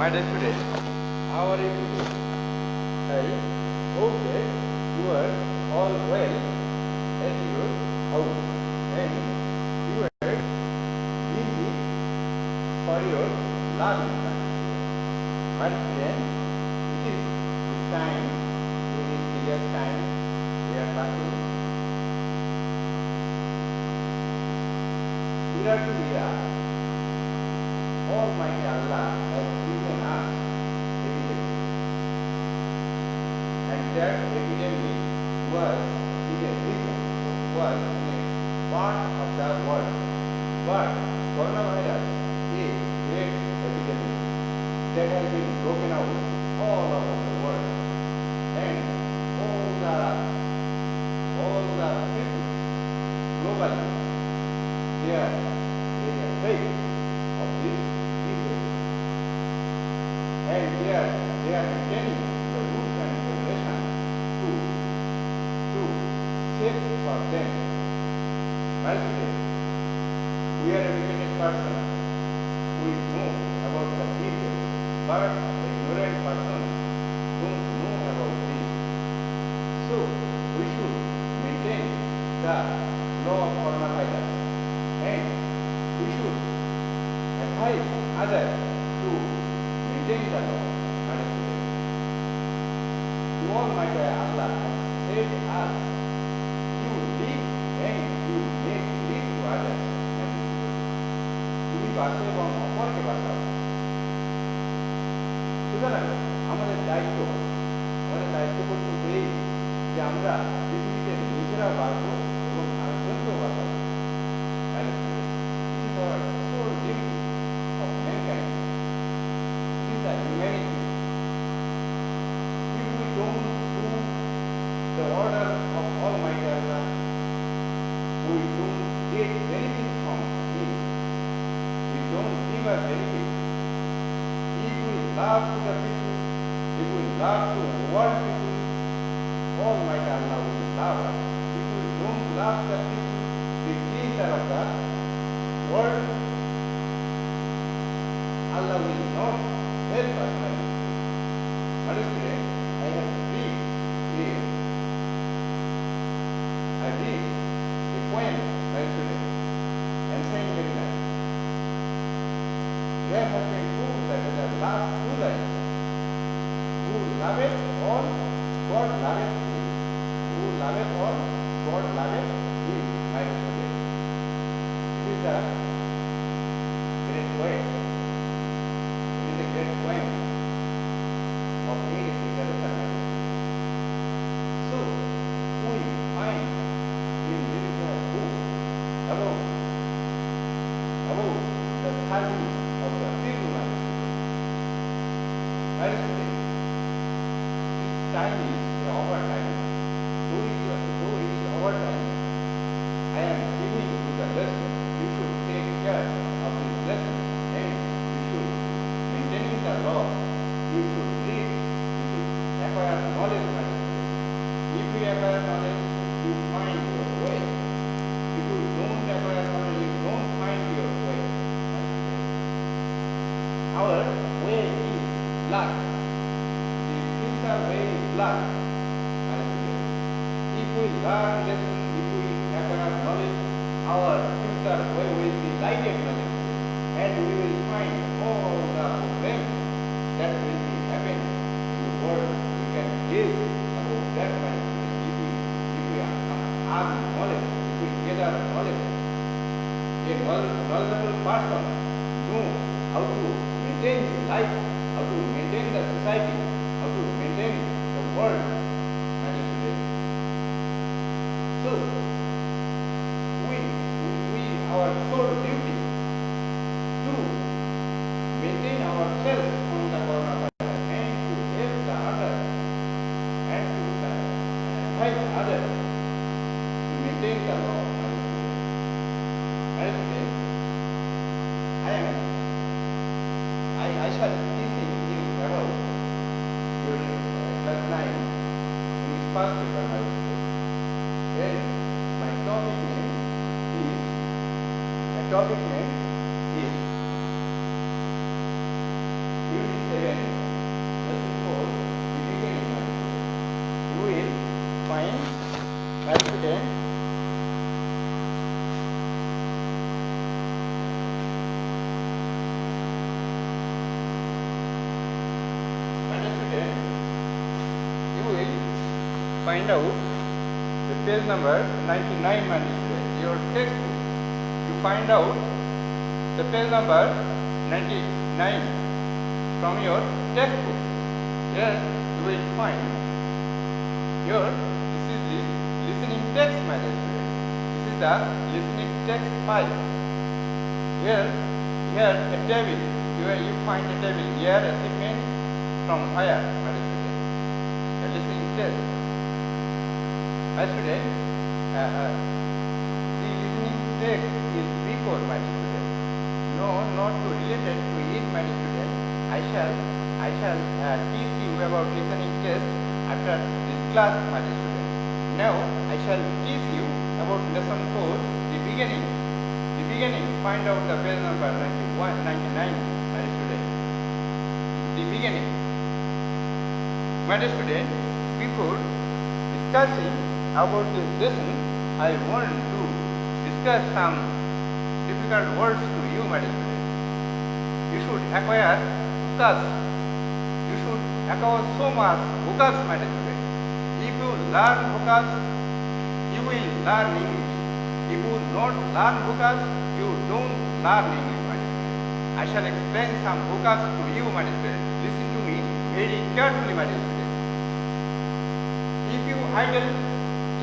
my dear students, how are you today? I hope that you are all well at your house and you are busy for your learning. My students, it is the time, it is clear time we are passing. Year to year, Almighty Allah has given us evidence, and that evidently was in a region, was in a part of the world. But coronavirus is great epidemic that has been broken out all over the world, and all the people globally, they are afraid of this disease, and they are maintaining the rules and regulations to save for them. My students, we are educated person, we know about the details, but the ignorant person don't know about this. So we should maintain the law of coronavirus, and we should advise others to maintain the law. To Almighty Allah said us, you live and you make live to others. তুমি বাঁচো এবং অপরকে বাঁচাও। সুতরাং আমাদের দায়িত্ব করতে এই যে আমরা পৃথিবীতে নিজেরাও বাঁচবো এবং আরেকজনকেও বাঁচাবো। It is our sole duty of mankind. It is the humanity. If we don't do the order of Almighty Allah, we don't get benefit from Him. We don't give a benefit. If we love to the people, if we love to world people, Almighty Allah will love us. If we don't love the people, the creator of the world, Allah will not help us. Understand? I have read here. I read a poem by student and saying very nice. There has been proved that in the last 2 lines, who loveth all, God loveth him. Who loveth all, God loveth him. My student. It is a great poem. It is a great poem of English literature. So, we find in this book about the study of the people life. My student, this time is our time. Though it is our time, I am giving you the lesson. You should take care of this lesson, and you should maintain the law. You should read. You should acquire knowledge. If you acquire knowledge, you find your way. If you don't acquire knowledge, you don't find your way. Our way is blood. The spiritual way is blood. If we learn lesson, if we acquire knowledge, our future way will be lighted knowledge, and we will find all the problems that will be happening in the world. We can live about that kind of thing. If we have knowledge, if we gather knowledge, a knowledgeable person know how to maintain life, how to maintain the society, how to maintain the world. So, our sole duty to maintain ourselves from the coronavirus and to help the others and to advise others to maintain the law. As I shall teaching you about during class 9 in this past paper. And my topic name is unit 7 student, you will find out the page number 99, my dear student. Your textbook, you find out the page number 99 from your textbook. Here you will find your, this is the listening text, my dear student. This is the listening text file. Here a table. You find a table. Here a segment from where, my dear student. A listening test. My student, the listening text is before, my dear student. No, not to related to it, my dear student. I shall teach you about listening test after this class, my dear student. Now I shall teach you about lesson 4, the beginning. The beginning. Find out the page number 99, my dear student. The beginning. My dear student, before discussing about this lesson, I want to discuss some difficult words to you, my dear student. You should acquire vocab. You should acquire so much vocab, my dear student. If you learn vocab, you will learn English. If you not learn vocab, you don't learn English, my dear student. I shall explain some vocab to you, my dear student. Listen to me very carefully, my dear student. If you idle,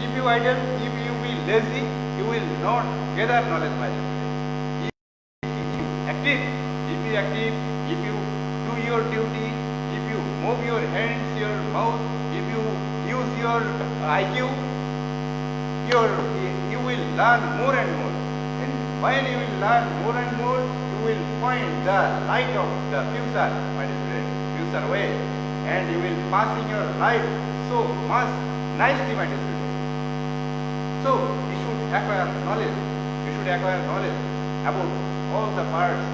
if you will lazy, you will not gather knowledge, my dear student. If you active, if you do your duty, if you move your hands, your mouth, if you use your IQ, you will learn more and more. And when you will learn more and more, you will find the light of the future, my dear student, future way, and you will passing your life so much nicely, my dear student. So you should acquire knowledge. You should acquire knowledge about all the parts,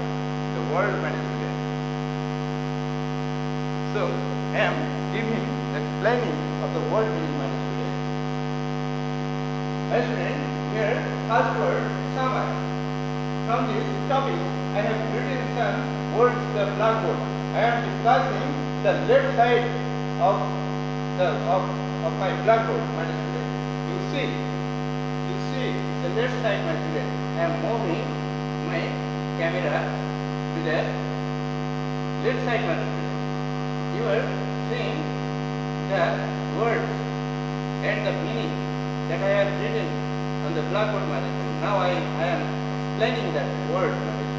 the world, my dear student. So I am giving the explaining of the word meaning, my dear student. My student, here first word summer. From this topic, I have written some words to the blackboard. I am discussing the left side of my blackboard, my dear student. You see the left side, my student. I am moving my camera to the left side, my student. You are seeing the words and the meaning that I have written on the blackboard, my student. Now I am explaining that word, my student.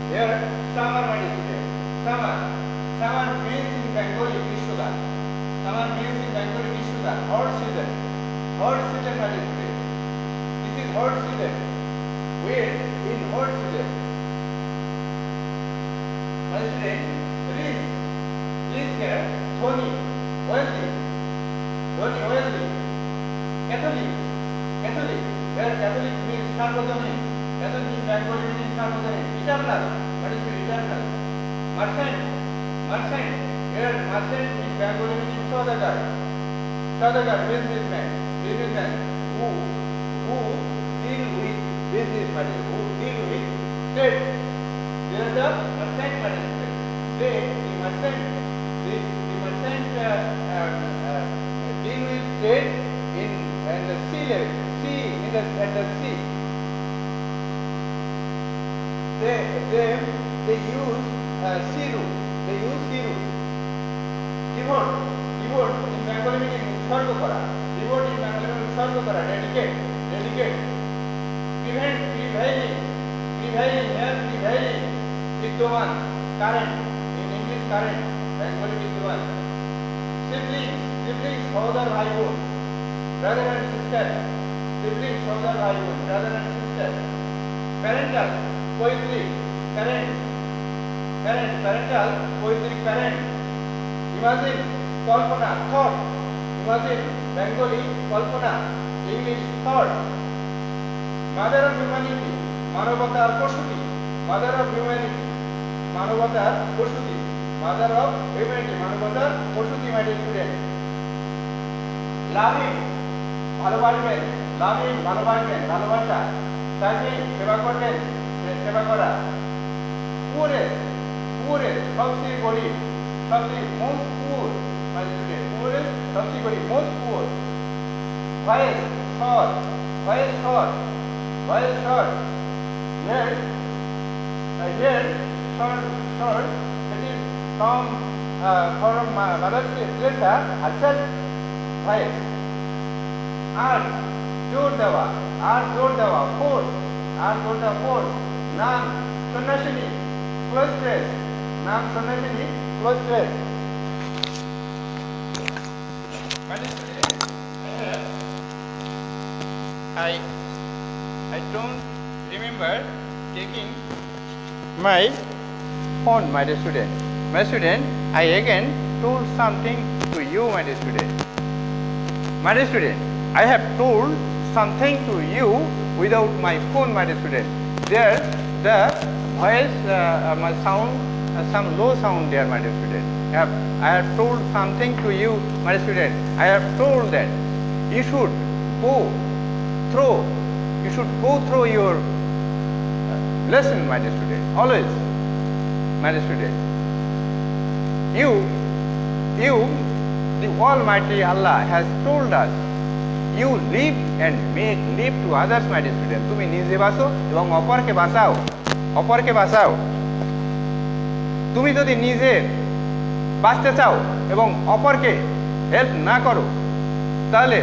Here, summer, my student. Summer means in Bengali Grishmogal. Summer means in Bengali Grishmogal. Hot season, my student. This is hot season. Where in hot season? My student, rich here, Dhoni, wealthy, Catholic, where Catholic means Sarvajanic, Catholic in Bengali means Sarvajanic, eternal, what is eternal? Merchant, where merchant in Bengali means Saudagar, businessman, who deal with business money, who deal with trade. There is the merchant money. The merchant deal with trade in the sea level, at the sea. They use sea route. Devote in Bengali meaning utsorg kora. Devote in Bengali meaning utsorg kora. Dedicate. Prevailing. Vidyaman. Current. In English, current. Bengali Vidyaman. Siblings, father, bhai boon. Brother and sister. Siblings, father, bhai boon. Brother and sister. Parental. Poetry. Parental. Poetry. Parent. Imagine. Kalpana. Thought. Imagine. Bengali. Kalpana. English. Thought. Mother of humanity. Manavatar Poshuti. Mother of humanity. Manavatar Poshuti. Mother of humanity. Manavatar Poshuti, my dear student. ভালোবাসবেন, loving ভালোবাসবেন, ভালোবাসা, serving সেবা করবেন, সেবা করা, poorest poorest সবচেয়ে গরিব, সবচেয়ে most poor, my student, poorest সবচেয়ে গরিব, most poor, voice short, voice short, voice short, here here short that is from Mother Teresa herself, voice, আর জোর দেওয়া, ফোর্স, ফোর্স, নাম সন্ন্যাসিনী ক্লোজ ফ্রেন্ড, নাম সন্ন্যাসিনী close friend. I don't remember taking my phone, my dear student. My student, I again told something to you, my dear student. My dear student, I have told something to you without my phone, my dear student. There, the voice, my sound, some low sound there, my dear student. I have told something to you, my dear student. I have told that you should go through your lesson, my dear student, always, my dear student. You, the Almighty Allah has told us, you live and make live to others, my dear student. তুমি নিজে বাঁচো এবং অপরকে বাঁচাও। তুমি যদি নিজে বাঁচতে চাও এবং অপরকে হেল্প না করো, তাহলে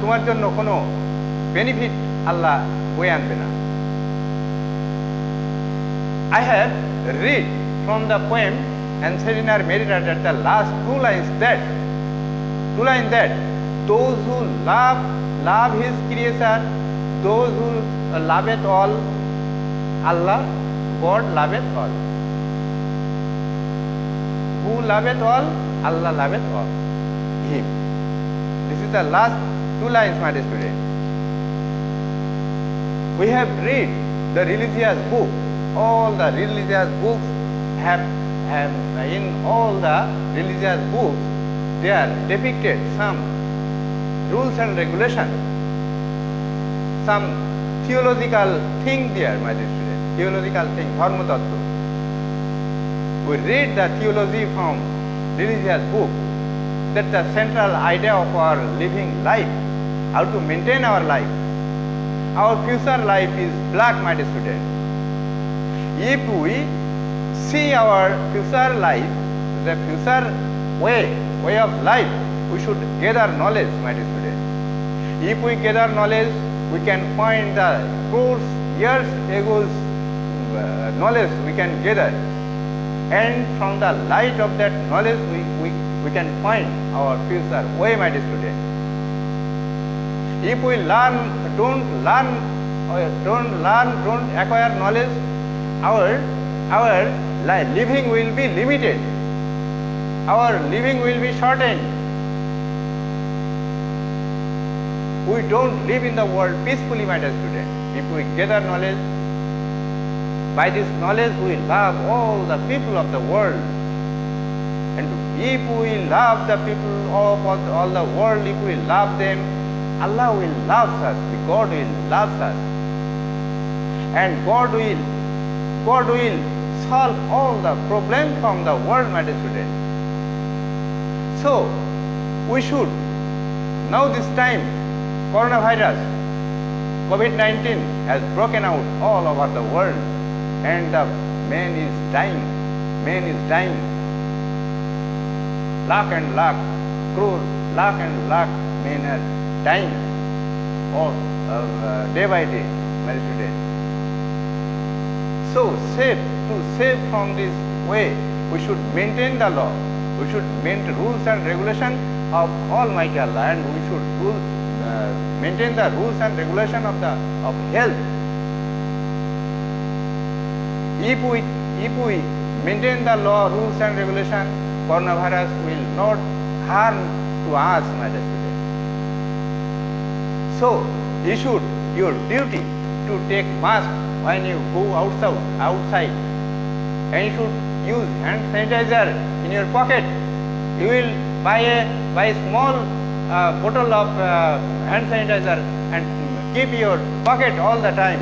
তোমার জন্য কোনো বেনিফিট আল্লাহ বয়ে আনবে না। I have read from the poem Ancestor Meditated at the last two lines that those who love his creator, those who loveth all, Allah, God loveth all. Who loveth all, Allah loveth all, him. This is the last two lines, my dear student. We have read the religious book. All the religious books have in all the religious books they are depicted some rules and regulations, some theological thing there, my dear student, theological thing, dharma tattva. We read the theology from religious book, that the central idea of our living life, how to maintain our life. Our future life is black, my dear student. If we see our future life, the future way of life, we should gather knowledge, my dear student. If we gather knowledge, we can find the crores years ago's knowledge we can gather, and from the light of that knowledge we can find our future way, my dear student. If we don't acquire knowledge, our living will be limited, our living will be shortened. We don't live in the world peacefully, my dear student. If we gather knowledge, by this knowledge we love all the people of the world. And if we love the people of all the world, if we love them, Allah will love us, God will love us. And God will solve all the problems from the world, my dear student. So, we should, now this time, coronavirus, COVID-19 has broken out all over the world, and the man is dying. Lakh and lakh, crore, lakh and lakh men are dying day by day, my dear student. So, to save from this way, we should maintain the law. We should maintain rules and regulation of Almighty Allah, and we should maintain the rules and regulation of health. If we maintain the law, rules and regulation, coronavirus will not harm to us, my dear student. So, your duty to take mask when you go outside, and you should use hand sanitizer in your pocket. You will buy a small a bottle of hand sanitizer and keep your pocket all the time,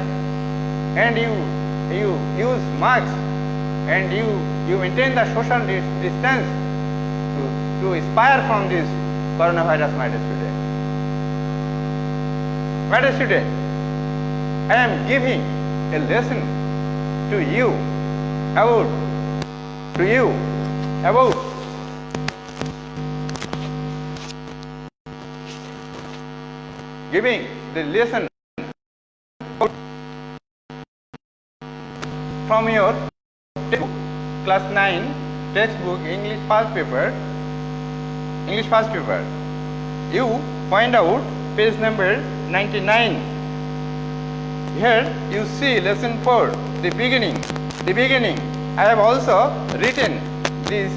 and you use masks, and you maintain the social distance to aspire from this coronavirus, my dear student. My dear student, I am giving a lesson to you about giving the lesson from your textbook, class 9 textbook, English past paper. You find out page number 99. Here you see lesson 4, the beginning. I have also written these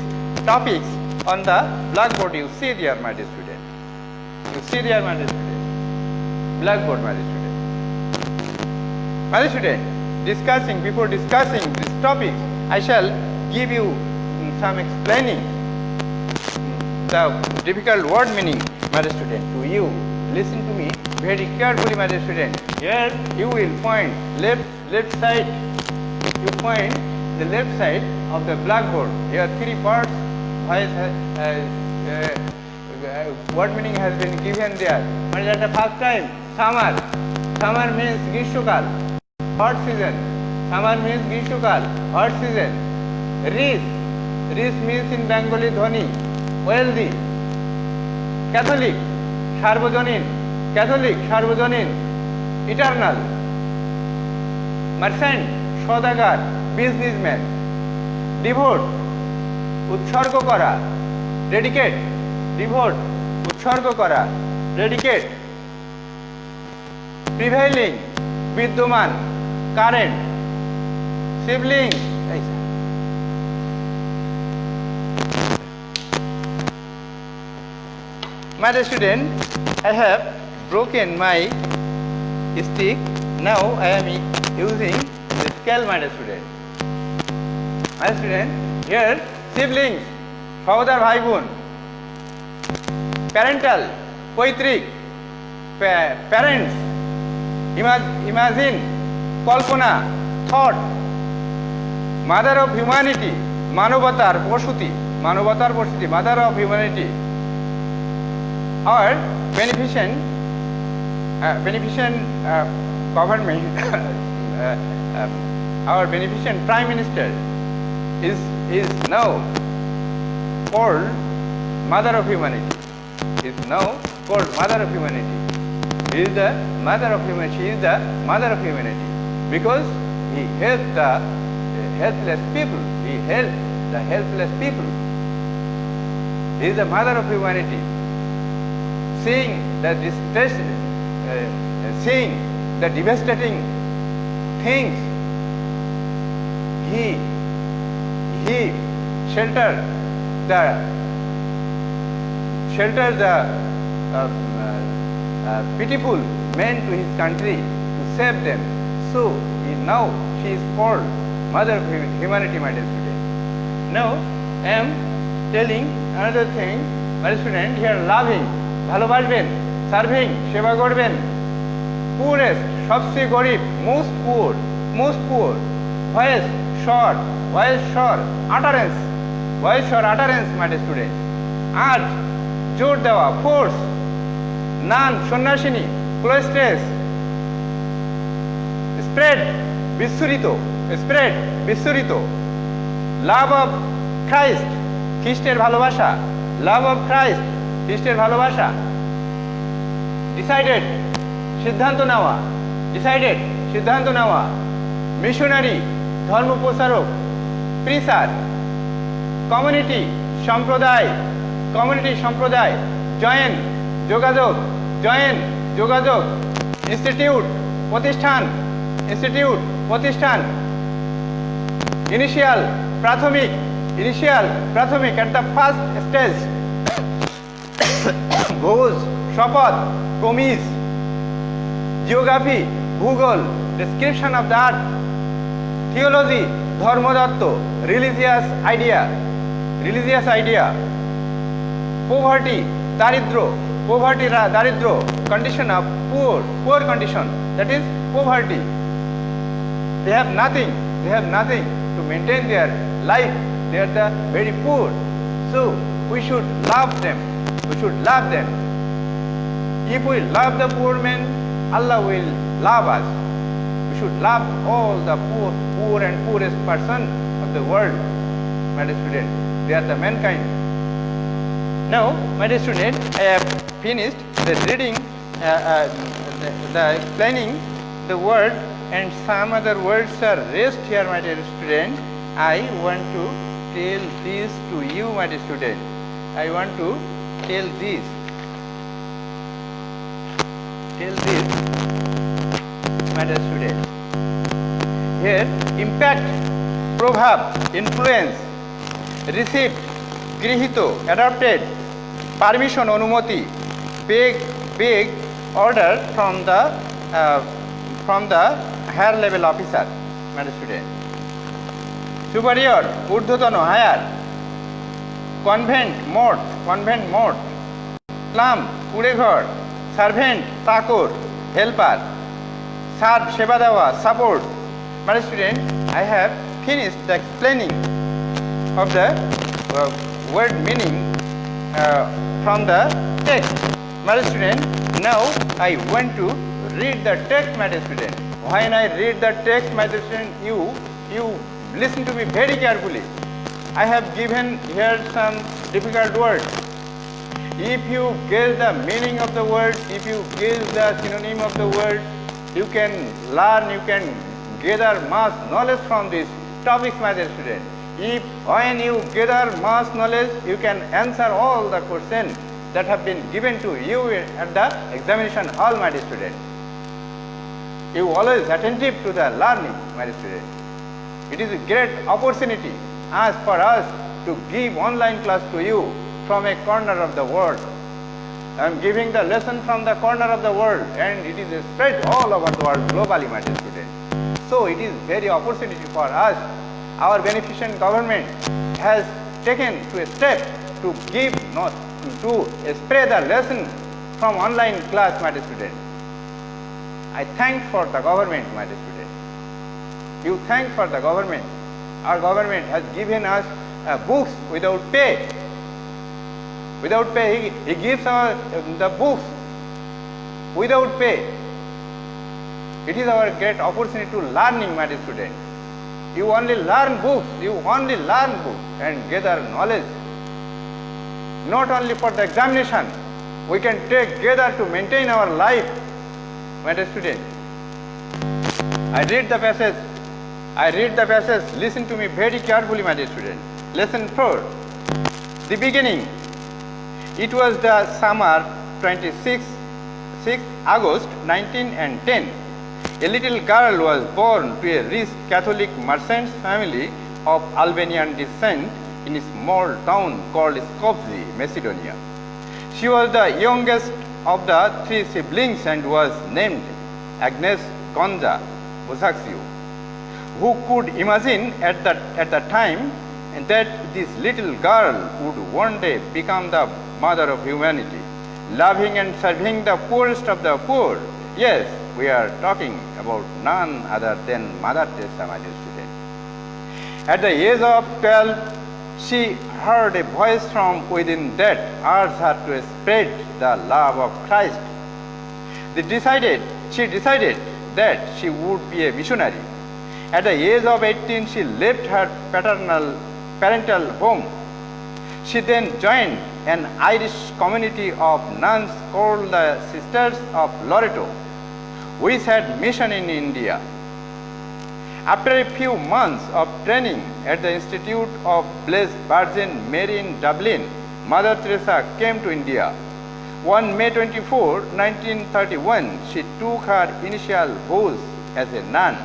topics on the blackboard. You see there, my dear student. Blackboard, my dear student. Before discussing these topics, I shall give you some explaining the difficult word meaning, my dear student, to you. Listen to me very carefully, my dear student. Here you will find left side. You find the left side of the blackboard. Here 3 parts. Word meaning has been given there. But at the first time, summer means Grishokal, hot season. Summer means Grishokal, hot season. Riz means in Bengali dhoni, wealthy. Catholic, Sarvajanin, eternal. Merchant, Sodagar, businessman. Devote, utsargo kora, dedicate. Dedicate. Prevailing, vidyaman, current. Sibling. My dear student, I have broken my stick. Now I am using the scale, my dear student. Here siblings, father, bhai বোন. Parental, poetic, parents, imagine, kalpana, thought. Mother of humanity, manobatar poshuti, mother of humanity. Our beneficent government, our beneficent prime minister is now called mother of humanity. She is the mother of humanity because he helped the helpless people. He is the mother of humanity. Seeing the devastating things, he sheltered the pitiful men to his country to save them. So now she is called mother of humanity, my dear student. Now I am telling another thing, my student. Here loving, ভালোবাসবেন, serving, সেবা করবেন. Poorest, সবচেয়ে গরিব, most poor. Voice short, utterance, my dear student. Urge, জোর দেওয়া, force. Nun, সন্ন্যাসিনী, cloisters. Spread, বিস্তারিত. Love of Christ, খ্রিস্টের ভালোবাসা. Love of Christ, খ্রিস্টের ভালোবাসা. Decided, সিদ্ধান্ত নেওয়া. Missionary, ধর্ম প্রচারক. Preacher, community, সম্প্রদায়. Join, যোগাযোগ. Institute, প্রতিষ্ঠান. Initial, প্রাথমিক. At the first stage. ভোজ, শপথ, promise. Geography, ভূগোল. Description of the earth. Theology, Dharmatattva. Religious idea. Poverty, দারিদ্র. poverty, daridro, condition of poor condition, that is poverty. They have nothing to maintain their life. They are the very poor. So we should love them. If we love the poor man, Allah will love us. We should love all the poor and poorest person of the world, my dear student. They are the mankind. Now, my dear student, I have finished the reading, the explaining the word, and some other words are raised here, my dear student. I want to tell this to you, my dear student. I want to tell this, my dear student. Here, impact, proverb, influence, received, grihito, adopted, permission, onumoti, beg, order from the higher level officer, my dear student. Superior, urdhotano, higher. Convent, mode. Slum, kureghor. Servant, takur, helper. Serve, seva dewa, support. My dear student, I have finished the explaining of the word meaning from the text. My dear student, now I want to read the text, my dear student. When I read the text, my dear student, you listen to me very carefully. I have given here some difficult words. If you guess the meaning of the word, if you guess the synonym of the word, you can learn, you can gather much knowledge from this topic, my dear student. If when you gather much knowledge, you can answer all the questions that have been given to you at the examination hall, my dear student. You always attentive to the learning, my dear student. It is a great opportunity as for us to give online class to you from a corner of the world. I am giving the lesson from the corner of the world, and it is spread all over the world globally, my dear student. So it is very opportunity for us. Our beneficent government has taken to a step to give, not to spread the lesson from online class, my dear student. I thank for the government, my dear student. You thank for the government. Our government has given us books without pay. Without pay, he gives us the books without pay. It is our great opportunity to learning, my dear student. You only learn books, and gather knowledge. Not only for the examination, we can take gather to maintain our life, my dear student. I read the passage, listen to me very carefully, my dear student. Lesson 4, the beginning. It was the summer 6 August 1910. A little girl was born to a rich Catholic merchant's family of Albanian descent in a small town called Skopje, Macedonia. She was the youngest of the 3 siblings and was named Agnes Gonza Busaxiu. Who could imagine at the time that this little girl would one day become the mother of humanity, loving and serving the poorest of the poor? Yes, we are talking about none other than Mother Teresa, my dear student. At the age of 12, she heard a voice from within that urged her to spread the love of Christ. She decided that she would be a missionary. At the age of 18, she left her parental home. She then joined an Irish community of nuns called the Sisters of Loreto, which had mission in India. After a few months of training at the Institute of Blessed Virgin Mary in Dublin, Mother Teresa came to India. On May 24, 1931, she took her initial vows as a nun.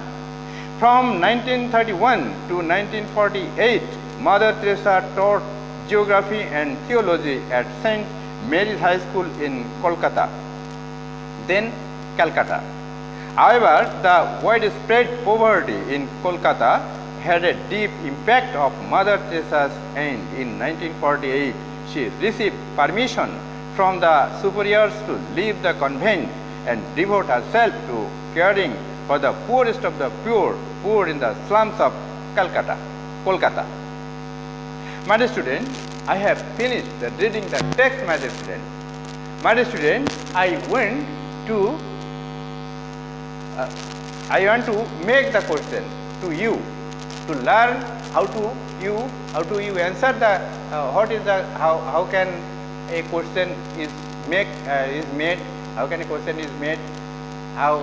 From 1931 to 1948, Mother Teresa taught geography and theology at St. Mary's High School in Kolkata, then Calcutta. However, the widespread poverty in Kolkata had a deep impact of Mother Teresa's, and in 1948 she received permission from the superiors to leave the convent and devote herself to caring for the poorest of the poor in the slums of Kolkata. My dear student, I have finished reading the text, my dear student. My dear student, I want to make the question to you to learn how to you answer the how can a question is made, how can a question is made, how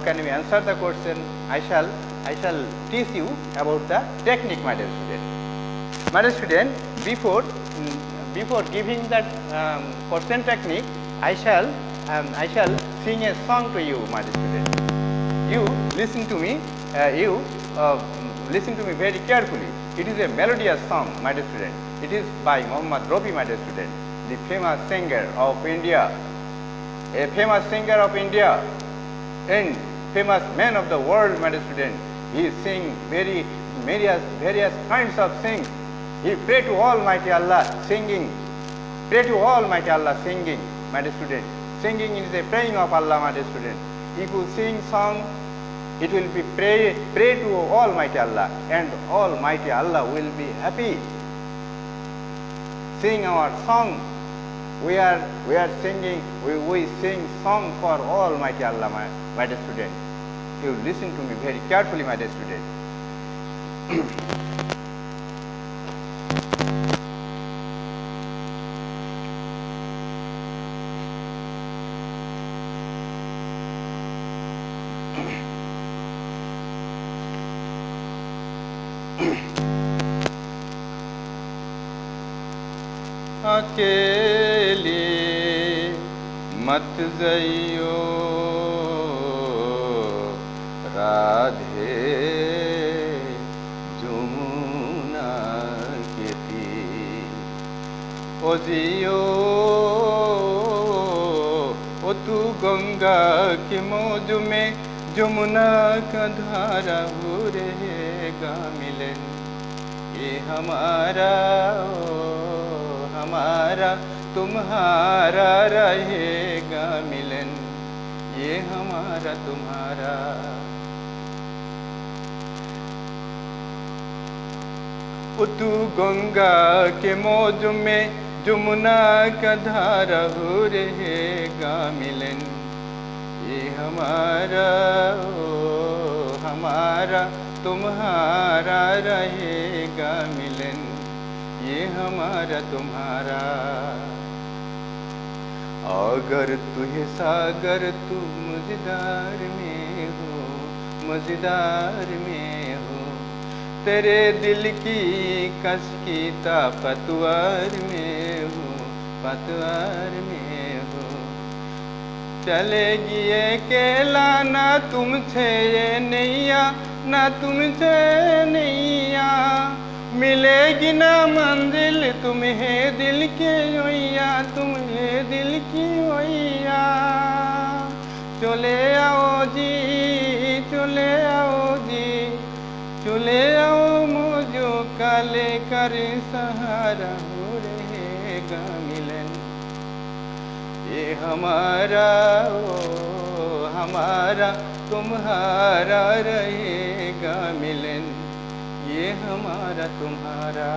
can we answer the question. I shall teach you about the technique, my dear student. My dear student, before giving that question technique, I shall sing a song to you, my dear student. You listen to me. Listen to me very carefully. It is a melodious song, my dear student. It is by Muhammad Rafi, my dear student, the famous singer of India, a famous singer of India and famous man of the world, my dear student. He sing various kinds of things. He pray to Almighty Allah singing. Pray to Almighty Allah singing, my dear student. Singing is a praying of Allah, my dear student. If you sing song, it will be pray to Almighty Allah, and Almighty Allah will be happy. Sing our song. We are singing. We sing song for Almighty Allah, my dear student. You listen to me very carefully, my dear student. अकेले मत जइयो राधे जमुना के तीर ओ जियो ओ तू गंगा की मौज में जमुना का धारा हो रहेगा मिलन ये हमारा तुम्हारा रहेगा मिलन ये हमारा तुम्हारा ओ तू गंगा के मौज में जमुना का धारा हो रहेगा मिलन ये हमारा तुम्हारा रहेगा मिलन ये हमारा तुम्हारा अगर तुझे सागर तू मझदार में हो तेरे दिल की कश्की पतवार में हो चलेगी ये अकेला ना तुमसे ये नैया मिलेगी ना मंजिल तुम्हें दिल की ओइया चले आओ मुझो काले कर सहारा हो रहेगा मिलन ये हमारा तुम्हारा रहेगा मिलन ये हमारा तुम्हारा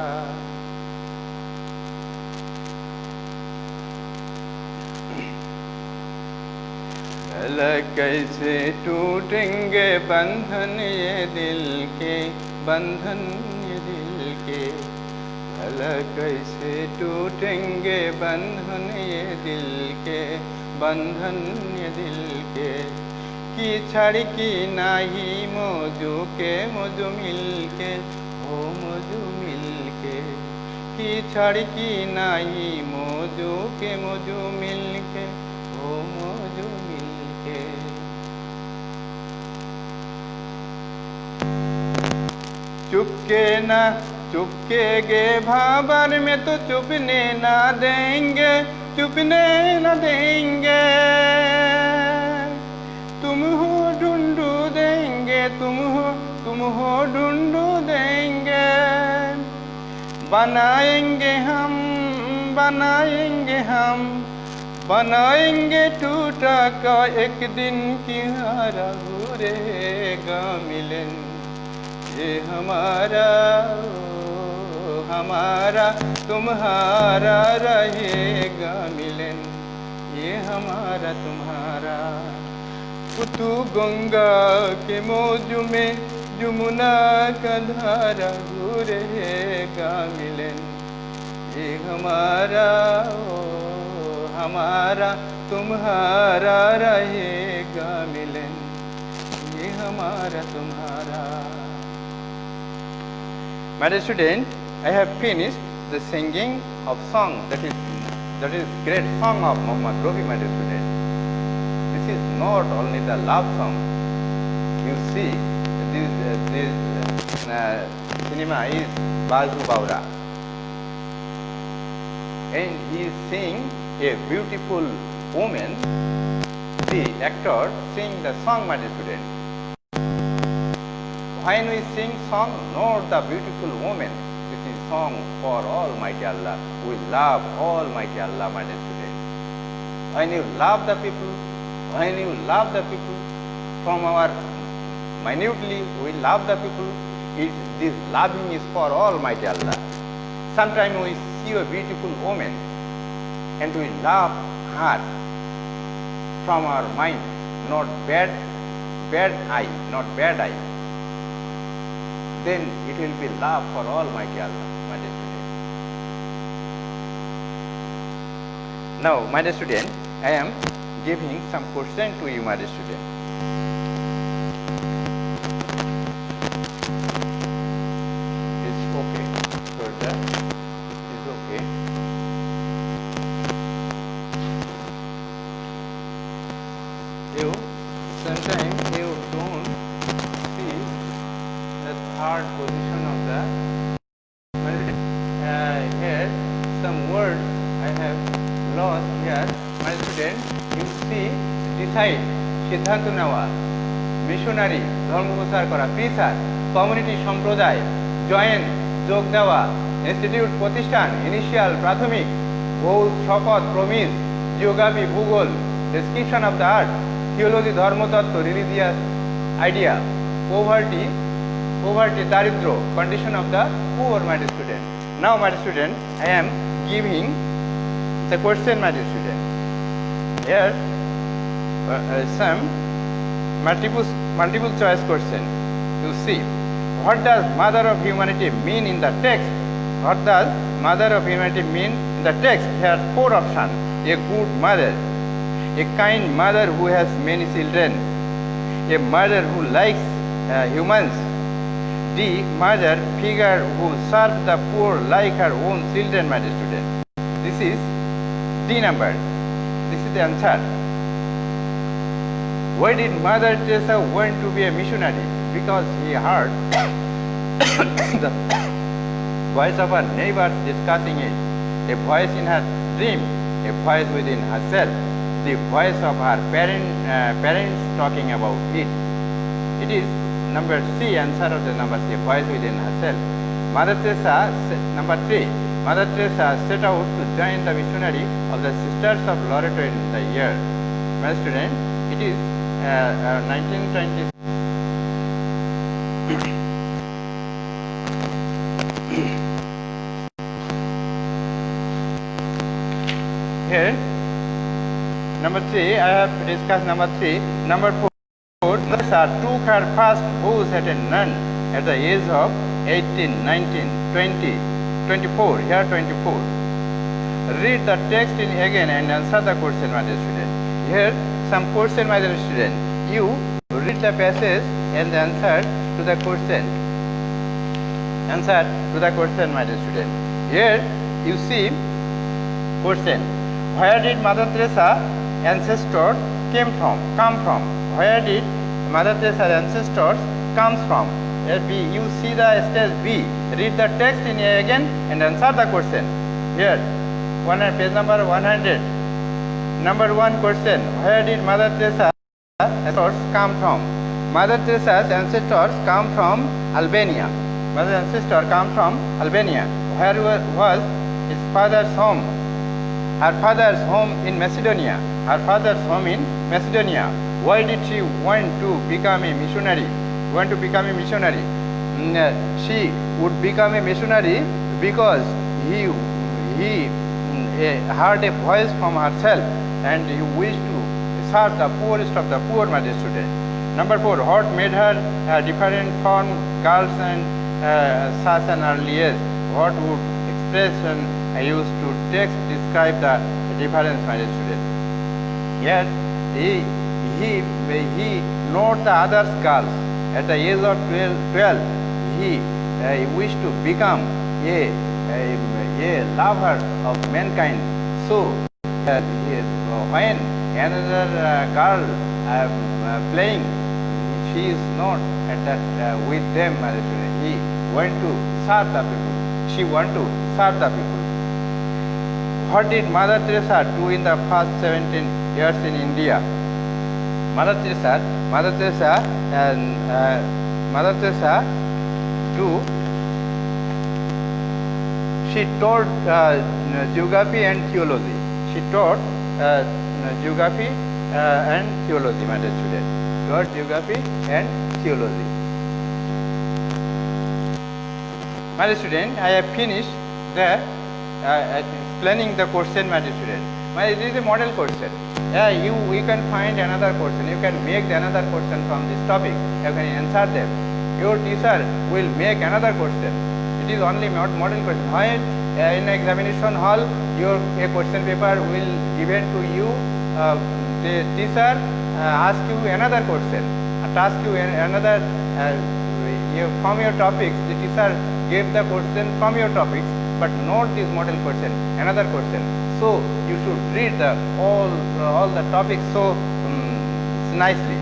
कैसे टूटेंगे बंधन ये दिल के भला कैसे टूटेंगे बंधन ये दिल के की छड़ की नाही मौजू मिलके की छड़ की नाही मौजू मिलके चुपके गे भाबर में तो चुपने ना देंगे तुम हो ढूंढू देंगे बनाएंगे हम बनाएंगे टूटा का एक दिन किनारा रहेगा मिलन। ये हमारा हमारा तुम्हारा रहेगा मिलन। ये हमारा तुम्हारा। तू गंगा के मौज में यमुना का धारा रहेगा मिलन। ये हमारा हमारा तुम्हारा रहेगा मिलन। ये हमारा तुम्हारा। My dear student, I have finished the singing of song that is great song of Muhammad Rafi, my dear student. This is not only the love song. You see, this cinema is Bazu Baura, and he is singing a beautiful woman. The actor sing the song, my dear student. When we sing song, not the beautiful woman, this is song for Almighty Allah. We love Almighty Allah, my dear student. When you love the people, from our minutely, we love the people. This loving is for Almighty Allah. Sometimes we see a beautiful woman and we love her from our mind, not bad eye, then it will be love for Almighty Allah, my dear student. Now, my dear student, I am giving some question to you, my dear student. It's okay. So that is okay. Sometimes you don't see the third position of the here some words I have lost here. My student, you see decide, সিদ্ধান্ত নেওয়া, missionary ধর্ম প্রচার করা, preacher community সম্প্রদায়, join যোগ দেওয়া, institute প্রতিষ্ঠান, initial প্রাথমিক, ভৌত শপথ প্রমিস, জিওগ্রাফি ভূগোল, description of the earth, theology ধর্মতত্ত্ব, রিলিজিয়াস আইডিয়া, poverty দারিদ্র, condition of the poor, my dear student. Now, my dear student, I am giving the question, my dear student. Here some multiple choice question. You see, what does mother of humanity mean in the text? What does mother of humanity mean in the text? Here are 4 options. A good mother, a kind mother who has many children, a mother who likes humans, D, mother figure who serves the poor like her own children, my dear student. This is D number. This is the answer. Why did Mother Teresa want to be a missionary? Because he heard the voice of her neighbors discussing it, a voice in her dream, a voice within herself, the voice of her parents talking about it. It is number C, answer of the number C, voice within herself. Mother Teresa, number 3, Mother Teresa set out to join the missionary of the Sisters of Loreto in the year. My student, it is 1920. Here, number 3, I have discussed number 3. Number 4, Teresa took her first vows at a nun at the age of 18, 19, 20, 24. Here 24. Read the text in again and answer the question, my dear student. Here some question, my dear student. You read the passage and the answer to the question. Answer to the question, my dear student. Here you see question. Where did Mother Teresa ancestors come from? Where did Mother Teresa's ancestors comes from? Here B, you see the stage B. Read the text in A again and answer the question. Here, page number 100. Number 1 question. Where did Mother Teresa's ancestors come from? Mother Teresa's ancestors come from Albania. Mother's ancestors come from Albania. Where was his father's home? Her father's home in Macedonia. Her father's home in Macedonia. Why did she want to become a missionary? Want to become a missionary? She would become a missionary because he heard a voice from herself and he wished to serve the poorest of the poor, my dear student. Number 4, what made her different from girls and such an early age? What would expression I used to text describe the difference, my dear student? Yet he noted the other girls. At the age of 12 he wished to become a lover of mankind. So when another girl playing, she is not at that with them, my dear student. He went to serve the people. She want to serve the people. What did Mother Teresa do in the first 17 years in India? Mother Teresa she taught geography and theology. She taught geography and theology, my dear student. Taught geography and theology. My dear student, I have finished the explaining the question, my dear student. This is a model question. You can find another question. You can make another question from this topic. You can answer them. Your teacher will make another question. It is only not model question. When in examination hall, a question paper will given to you. The teacher ask you another question. Ask you another from your topics. The teacher gave the question from your topics, but not this model question. Another question. So you should read all the topics so nicely.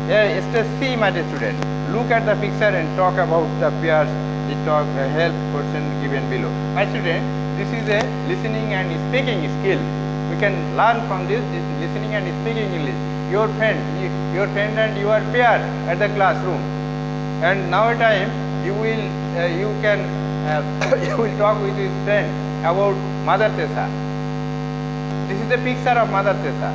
Stage C, my dear student. Look at the picture and talk about the pairs. The talk help question given below. My student, this is a listening and speaking skill. We can learn from this listening and speaking English. Your friend and your peer at the classroom. And now a time you can you will talk with his friend about Mother Teresa. This is the picture of Mother Teresa.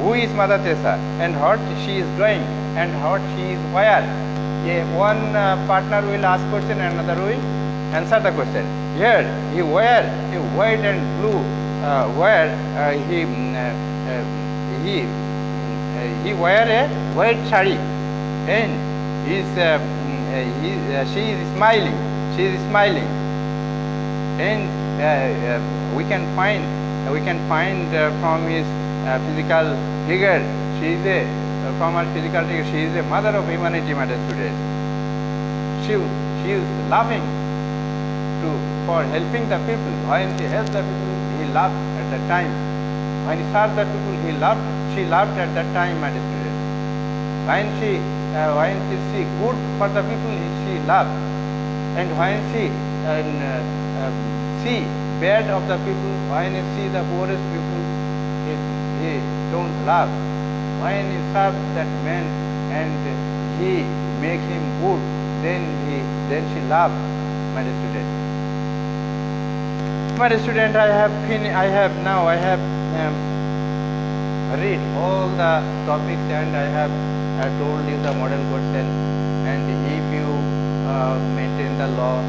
Who is Mother Teresa and what she is doing and what she is where? One partner will ask question and another will answer the question. Here he wear a white and blue he wear a white sari and she is smiling. She is smiling, and we can find from his physical figure. She is from her physical figure. She is a mother of humanity, my dear students. She is laughing for helping the people. When she helped the people, he laughed at that time. When he served the people, she laughed at that time, my dear students. When she see good for the people, she laughed. And when she see bad of the people, when he see the poorest people, he don't laugh. When he serves that man and he make him good, then she laugh, my dear student. My dear student, I have read all the topics and I have told you the model question. And if you maintain the law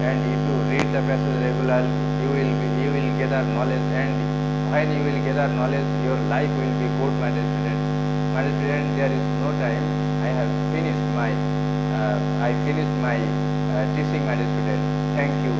and if you read the passage regularly, you will gather knowledge, and when you will gather knowledge, your life will be good, my dear student. My dear student, there is no time. I finished my teaching, my dear student. Thank you.